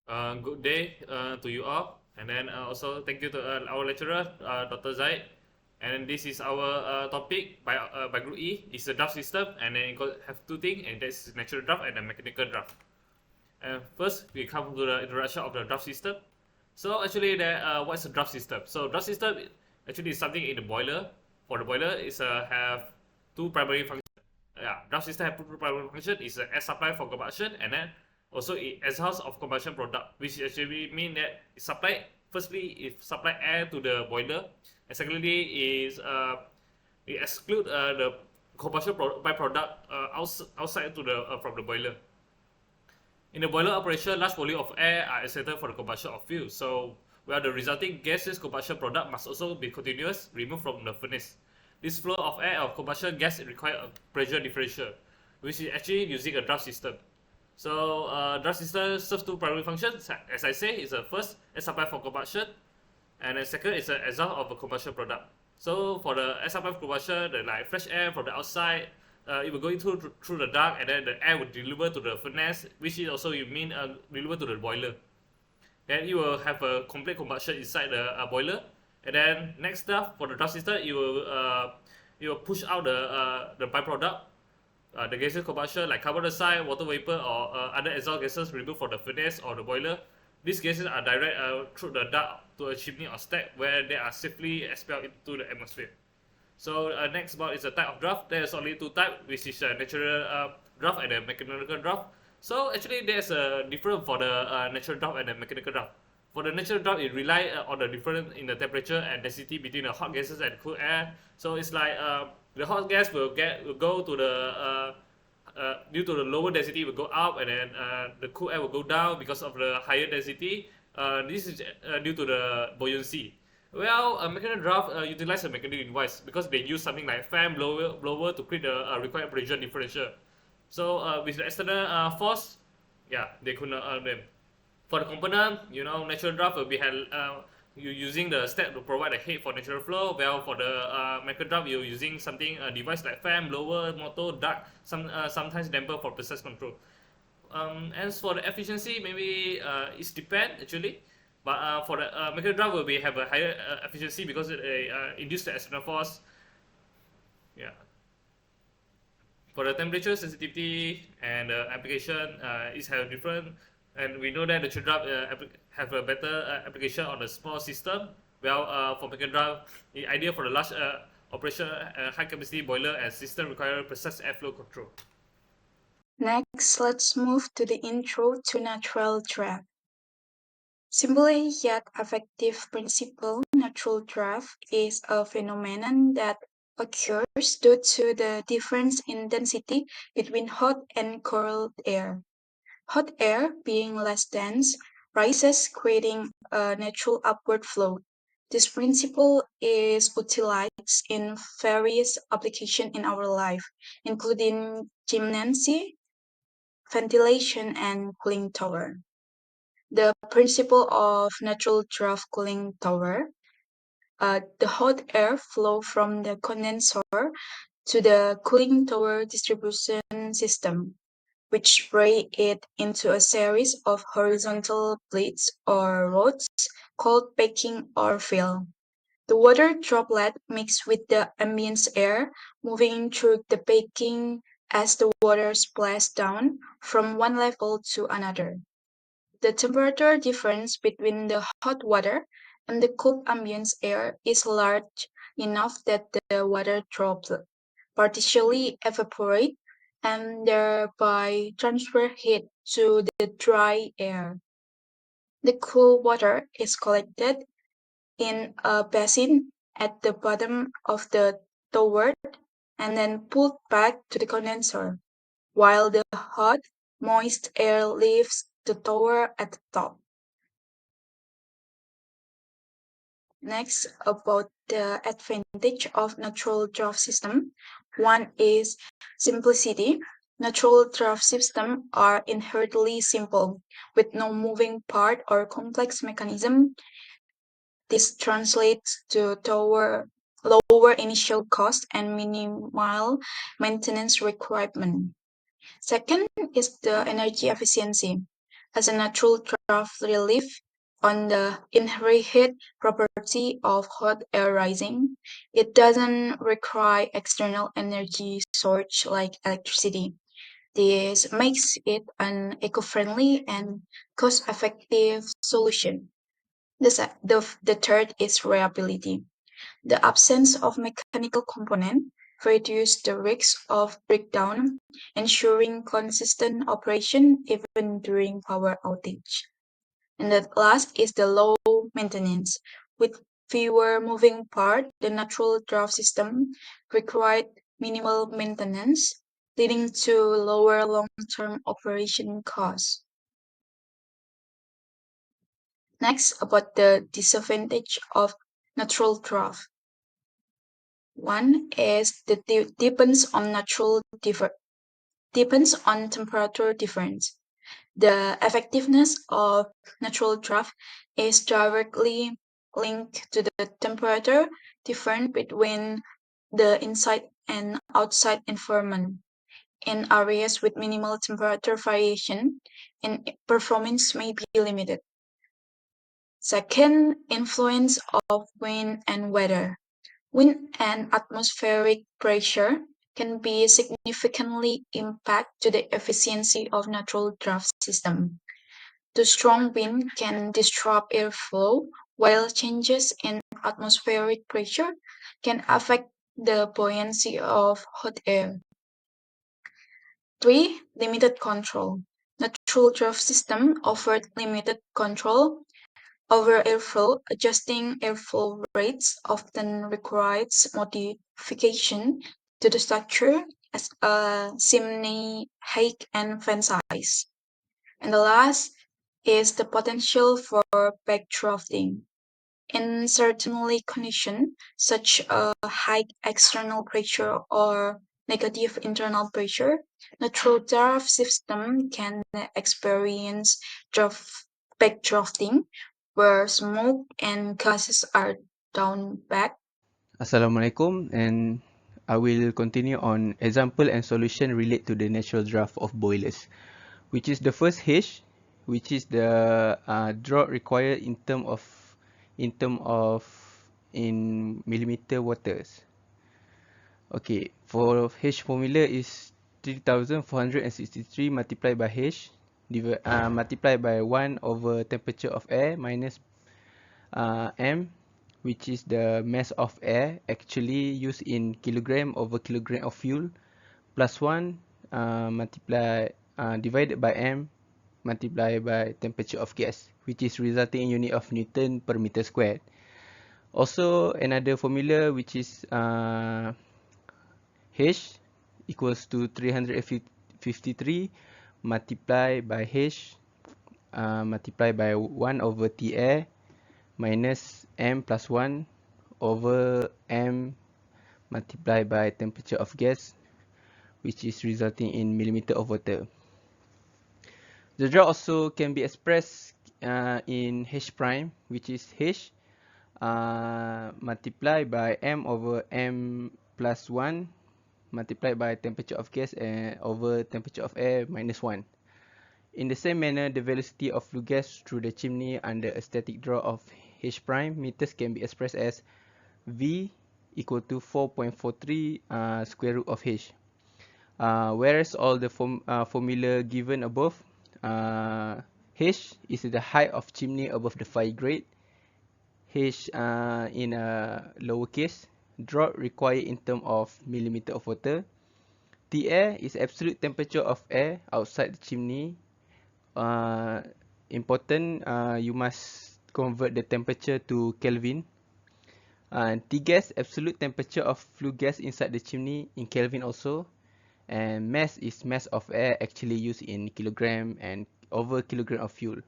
Good day to you all, and then also thank you to our lecturer, Dr. Zaid. And this is our topic by Group E. It's the draft system, and then it have two things, and that's natural draft and the mechanical draft. And first, we come to the introduction of the draft system. So actually, what's a draft system? So draft system actually is something in the boiler. For the boiler, is have two primary functions. Yeah, draft system have two primary function. Is air supply for combustion, and then also it exhaust of combustion product, which actually mean that it supply firstly it supply air to the boiler, and secondly is it exclude the combustion byproduct outside to the from the boiler. In the boiler operation, large volume of air are excited for the combustion of fuel. So, where the resulting gaseous combustion product must also be continuous, removed from the furnace. This flow of air of combustion gas require a pressure differential, which is actually using a draft system. So, draft system serves two primary functions. As I say, it's the first, air supply for combustion, and the second is an exhaust of a combustion product. So for the air supply combustion, the like fresh air from the outside, it will go through the duct, and then the air will deliver to the furnace, which is also you mean deliver to the boiler. Then you will have a complete combustion inside the boiler, and then next stuff for the draft system, you will push out the byproduct, the gaseous combustion like carbon dioxide, water vapor, or other exhaust gases removed from the furnace or the boiler. These gases are direct through the duct to a chimney or stack where they are safely expelled into the atmosphere. So next about is the type of draft. There's only two types, which is natural draft and a mechanical draft. So actually there's a difference for the natural draft and the mechanical draft. For the natural draft, it relies on the difference in the temperature and density between the hot gases and cool air. So it's like the hot gas will go to the due to the lower density will go up, and then the cool air will go down because of the higher density. This is due to the buoyancy. Well, a mechanical draft utilize a mechanical device because they use something like fan blower to create the required pressure differential. So with the external force, yeah, they could not earn them. For the component, natural draft will be you using the step to provide a head for natural flow. Well, for the mechanical draft, you're using something a device like fan, blower, motor, duct, sometimes damper for process control. As for the efficiency, maybe it's depend actually, but for the mechanical draft will be have a higher efficiency because it induce the external force. Yeah. For the temperature sensitivity and application, is have different, and we know that the draft have a better application on a small system. Well, for mechanical draft, it's ideal for the large operation, high capacity boiler and system require precise airflow control. Next, let's move to the intro to natural draft. Simply yet effective principle, natural draft is a phenomenon that occurs due to the difference in density between hot and cold air. Hot air, being less dense, rises, creating a natural upward flow. This principle is utilized in various applications in our life, including gymnasy, ventilation, and cooling tower. The principle of natural draft cooling tower, the hot air flow from the condenser to the cooling tower distribution system, which break it into a series of horizontal plates or rods called packing or fill. The water droplet mix with the ambient air, moving through the packing as the water splashes down from one level to another. The temperature difference between the hot water and the cold ambient air is large enough that the water drops partially evaporate and thereby transfer heat to the dry air. The cool water is collected in a basin at the bottom of the tower and then pulled back to the condenser, while the hot, moist air leaves the tower at the top. Next, about the advantage of natural draft system. One is simplicity. Natural draft systems are inherently simple, with no moving part or complex mechanism. This translates to lower initial cost and minimal maintenance requirement. Second is the energy efficiency. as a natural draft relief on the inherent property of hot air rising. It doesn't require external energy source like electricity. This makes it an eco-friendly and cost-effective solution. The third is reliability. The absence of mechanical component reduces the risk of breakdown, ensuring consistent operation even during power outage. And the last is the low maintenance. With fewer moving parts, the natural draft system required minimal maintenance, leading to lower long-term operation costs. Next, about the disadvantage of natural draft. One is the depends on temperature difference. The effectiveness of natural draft is directly linked to the temperature difference between the inside and outside environment. In areas with minimal temperature variation, and performance may be limited. Second, influence of wind and weather. Wind and atmospheric pressure can be significantly impact to the efficiency of natural draft system. The strong wind can disrupt airflow, while changes in atmospheric pressure can affect the buoyancy of hot air. 3. Limited control. Natural draft system offered limited control over airflow. Adjusting airflow rates often requires modification to the structure as a chimney height and fan size. And the last is the potential for backdrafting. In certain conditions, such as high external pressure or negative internal pressure, natural draft system can experience draft backdrafting, where smoke and gases are down back. Assalamualaikum, and I will continue on example and solution relate to the natural draft of boilers, which is the first H, which is the draught required in millimeter waters. Okay, for H formula is 3463 multiplied by H multiplied by 1 over temperature of air minus M, which is the mass of air actually used in kilogram over kilogram of fuel, plus 1 divided by M multiplied by temperature of gas, which is resulting in unit of Newton per meter squared. Also, another formula which is H equals to 353 multiplied by H multiplied by 1 over T air minus M plus 1 over M multiplied by temperature of gas, which is resulting in millimeter of water. The draught also can be expressed in H prime, which is H multiplied by M over M plus 1 multiplied by temperature of gas over temperature of air minus 1. In the same manner, the velocity of flue gas through the chimney under a static draw of H prime meters can be expressed as V equal to 4.43 square root of H. Whereas all the formula given above, H is the height of chimney above the fire grate, H in a lowercase, draught required in terms of millimeter of water, T air is absolute temperature of air outside the chimney. Important, you must convert the temperature to Kelvin. T gas, absolute temperature of flue gas inside the chimney in Kelvin also. And mass is mass of air actually used in kilogram and over kilogram of fuel.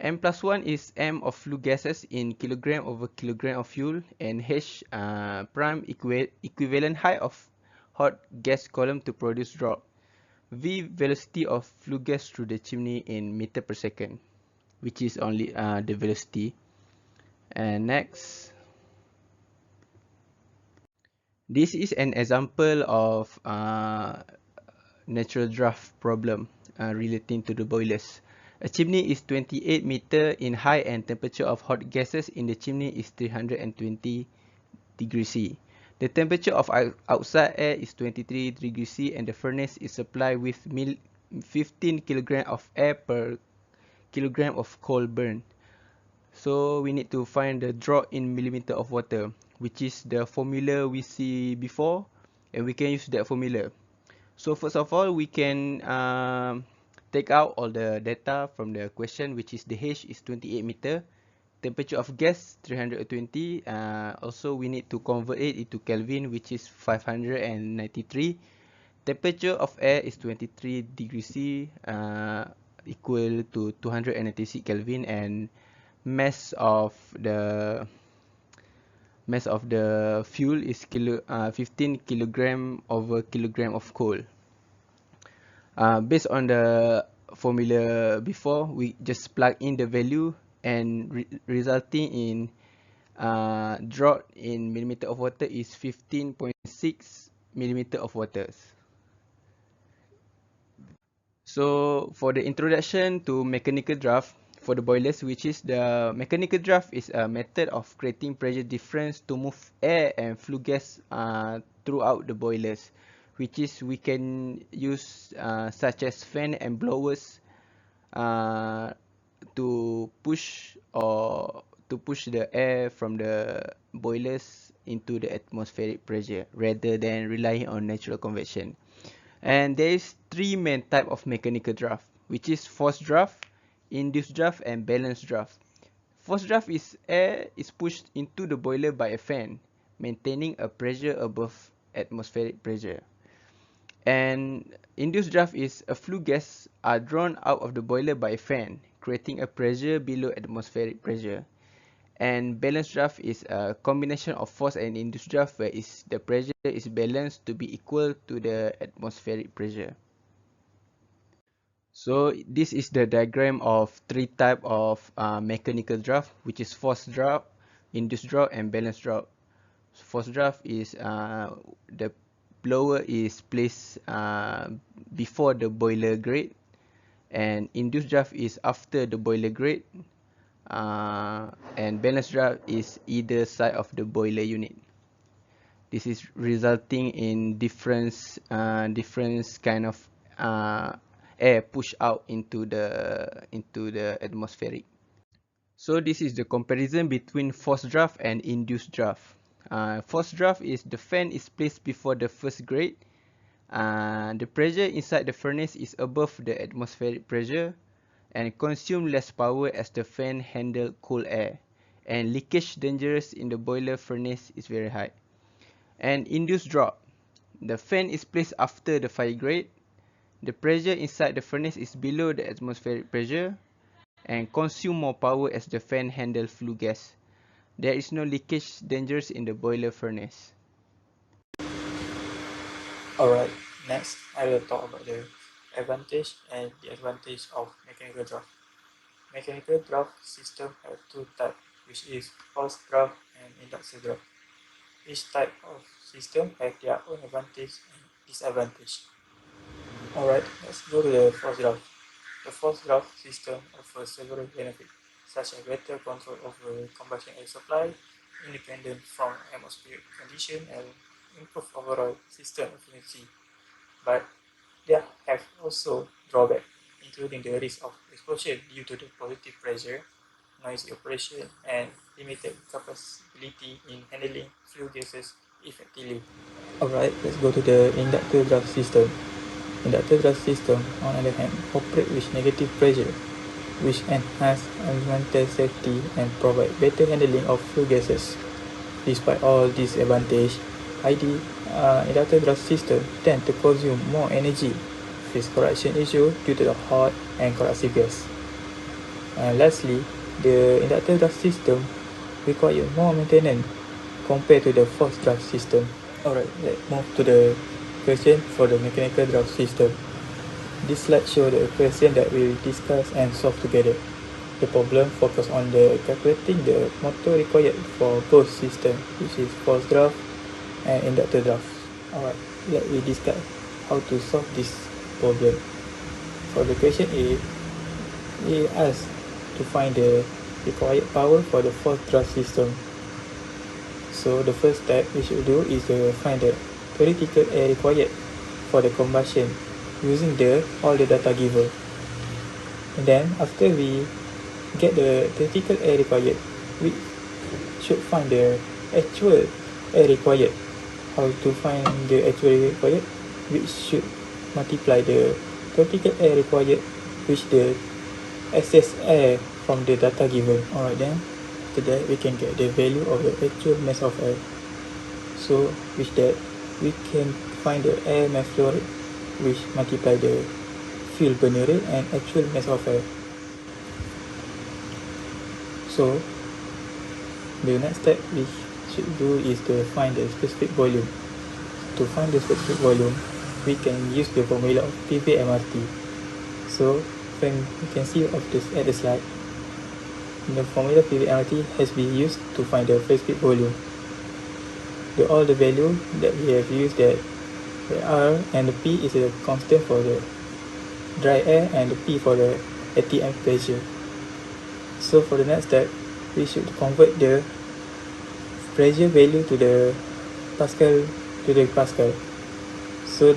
M plus 1 is M of flue gases in kilogram over kilogram of fuel, and H prime equivalent height of hot gas column to produce draught. V velocity of flue gas through the chimney in meter per second, which is only the velocity. And next, this is an example of natural draft problem relating to the boilers. A chimney is 28 meter in height and temperature of hot gases in the chimney is 320 degrees C. The temperature of outside air is 23 degrees C and the furnace is supplied with 15 kg of air per kilogram of coal burned. So we need to find the draught in millimeter of water, which is the formula we see before, and we can use that formula. So first of all, we can take out all the data from the question, which is the H is 28 meter, temperature of gas 320. Also, we need to convert it into Kelvin, which is 593. Temperature of air is 23 degrees C, equal to 296 Kelvin, and mass of the fuel is 15 kilogram over kilogram of coal. Based on the formula before, we just plug in the value and resulting in draught in millimeter of water is 15.6 millimeter of waters. So for the introduction to mechanical draft for the boilers, which is the mechanical draft is a method of creating pressure difference to move air and flue gas throughout the boilers, which is we can use such as fan and blowers to push the air from the boilers into the atmospheric pressure rather than relying on natural convection. And there is three main type of mechanical draft, which is forced draft, induced draft, and balanced draft. Forced draft is air is pushed into the boiler by a fan, maintaining a pressure above atmospheric pressure. And induced draft is a flue gas are drawn out of the boiler by a fan, creating a pressure below atmospheric pressure. And balanced draft is a combination of forced and induced draft where the pressure is balanced to be equal to the atmospheric pressure. So this is the diagram of three type of mechanical draft, which is forced draft, induced draft, and balanced draft. Forced draft is the blower is placed before the boiler grate, and induced draft is after the boiler grate. And balanced draft is either side of the boiler unit. This is resulting in different kind of air push out into the atmospheric. So this is the comparison between forced draft and induced draft. Forced draft is the fan is placed before the first grate. The pressure inside the furnace is above the atmospheric pressure and consume less power as the fan handle cool air, and leakage dangerous in the boiler furnace is very high. And induced draft, the fan is placed after the fire grate. The pressure inside the furnace is below the atmospheric pressure and consume more power as the fan handle flue gas. There is no leakage dangerous in the boiler furnace. Alright, next I will talk about the advantage and disadvantage of mechanical draft. Mechanical draft system have two types, which is forced draft and inductive draft. Each type of system have their own advantage and disadvantage. Alright, let's go to the forced draft. The forced draft system offers several benefits, such as better control over combustion air supply, independent from atmospheric condition, and improved overall system efficiency. But there have also drawbacks, including the risk of explosion due to the positive pressure, noisy operation, and limited capability in handling flue gases effectively. Alright, let's go to the inductive draft system. Inductive draft system, on the other hand, operate with negative pressure, which enhance environmental safety and provide better handling of flue gases. Despite all these advantages, inductive draft system tend to consume more energy, face corrosion issue due to the hot and corrosive gas. And lastly, the inductive draft system require more maintenance compared to the forced draft system. Alright, let's move to the question for the mechanical draft system. This slide shows the question that we will discuss and solve together. The problem focus on the calculating the motor required for both systems, which is forced draft and inductive draft. Alright, let me discuss how to solve this problem. For the question A, we ask to find the required power for the forced draft system. So the first step we should do is to find the theoretical air required for the combustion using all the data given. And then after we get the theoretical air required, we should find the actual air required. How to find the actual air required? We should multiply the theoretical air required with the excess air from the data given. Alright then, after that we can get the value of the actual mass of air. So with that, we can find the air mass flow rate, which multiply the fuel burning rate and actual mass of air. So the next step we should do is to find the specific volume. To find the specific volume, we can use the formula of PV-MRT. So when you can see of this at the slide, the formula PV-MRT has been used to find the specific volume. All the value that we have used, that the R and the P is a constant for the dry air and the P for the ATM pressure. So for the next step, we should convert the pressure value to the Pascal So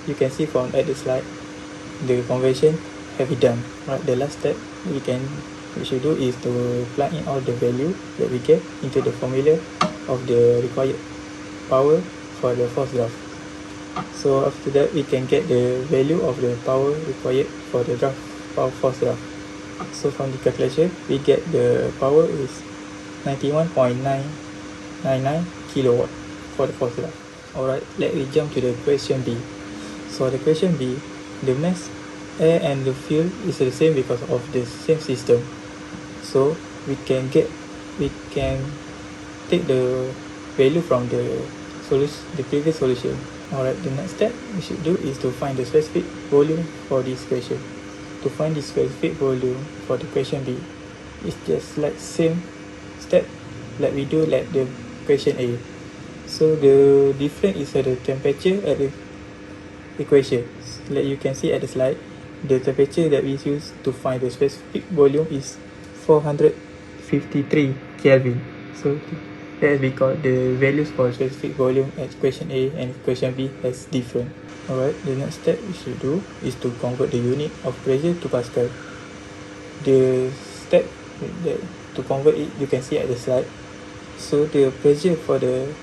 you can see from at the slide, the conversion have been done. Right, the last step we should do is to plug in all the value that we get into the formula of the required power for the forced draft. So after that, we can get the value of the power required for the forced draft. So from the calculation, we get the power is 91.999 kilowatt for the forced draft. Alright, let me jump to the question B. So the question B, the mass, air and the fuel is the same because of the same system. So we can take the value from the previous solution. Alright, the next step we should do is to find the specific volume for this question. To find the specific volume for the question B, it's just like same step like we do like the question A. So the difference is the temperature at the equation. Like you can see at the slide, the temperature that we use to find the specific volume is 453 Kelvin. So that is because the values for specific volume at question A and question B has different. Alright, the next step we should do is to convert the unit of pressure to Pascal. The step that to convert it, you can see at the slide. So the pressure for the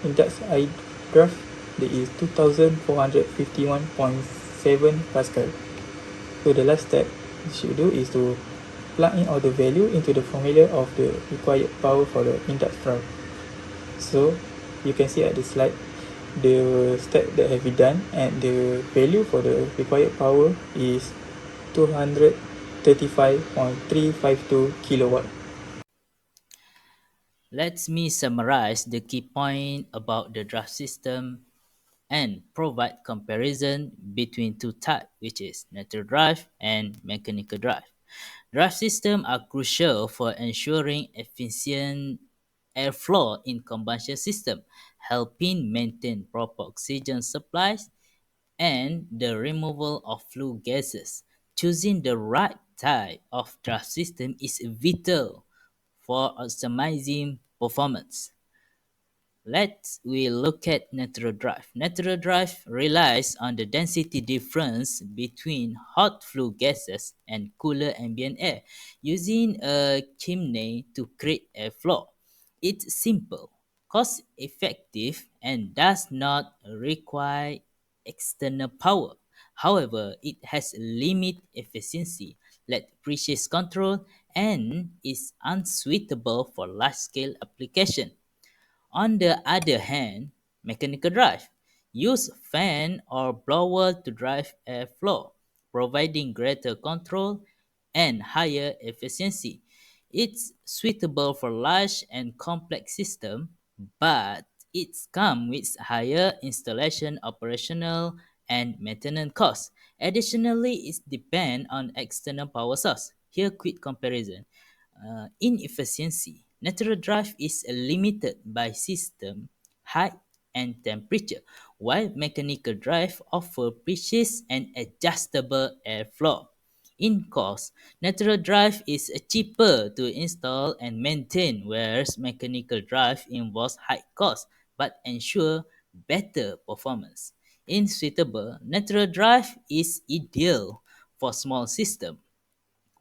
index I graph, that is 2451.7 Pascal. So the last step you should do is to plug in all the value into the formula of the required power for the index draft. So you can see at the slide the step that have been done, and the value for the required power is 235.352 kilowatt. Let me summarize the key point about the draft system and provide comparison between two types, which is natural drive and mechanical drive. Draft systems are crucial for ensuring efficient airflow in combustion system, helping maintain proper oxygen supplies and the removal of flue gases. Choosing the right type of draft system is vital for optimizing performance. Let's look at natural drive. Natural drive relies on the density difference between hot flue gases and cooler ambient air using a chimney to create airflow. It's simple, cost effective, and does not require external power. However, it has limited efficiency, lack precise control, and is unsuitable for large-scale application. On the other hand, mechanical drive use fan or blower to drive airflow, providing greater control and higher efficiency. It's suitable for large and complex systems, but it comes with higher installation, operational, and maintenance costs. Additionally, it depends on external power source. Here, quick comparison. Inefficiency. Natural drive is limited by system, height, and temperature, while mechanical drive offer precise and adjustable airflow. in cost, natural drive is cheaper to install and maintain, whereas mechanical drive involves high cost but ensure better performance. In suitable, natural drive is ideal for small systems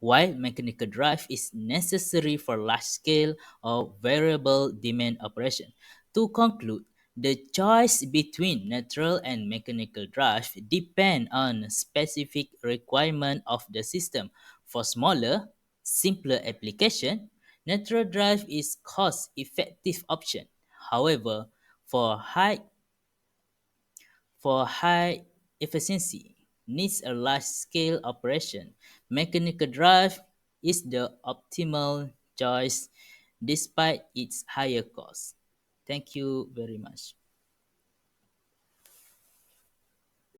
while mechanical drive is necessary for large-scale or variable demand operation. To conclude, the choice between natural and mechanical drive depend on specific requirement of the system. For smaller, simpler application, natural drive is cost-effective option. However, for high efficiency needs a large scale operation. Mechanical drive is the optimal choice despite its higher cost. Thank you very much.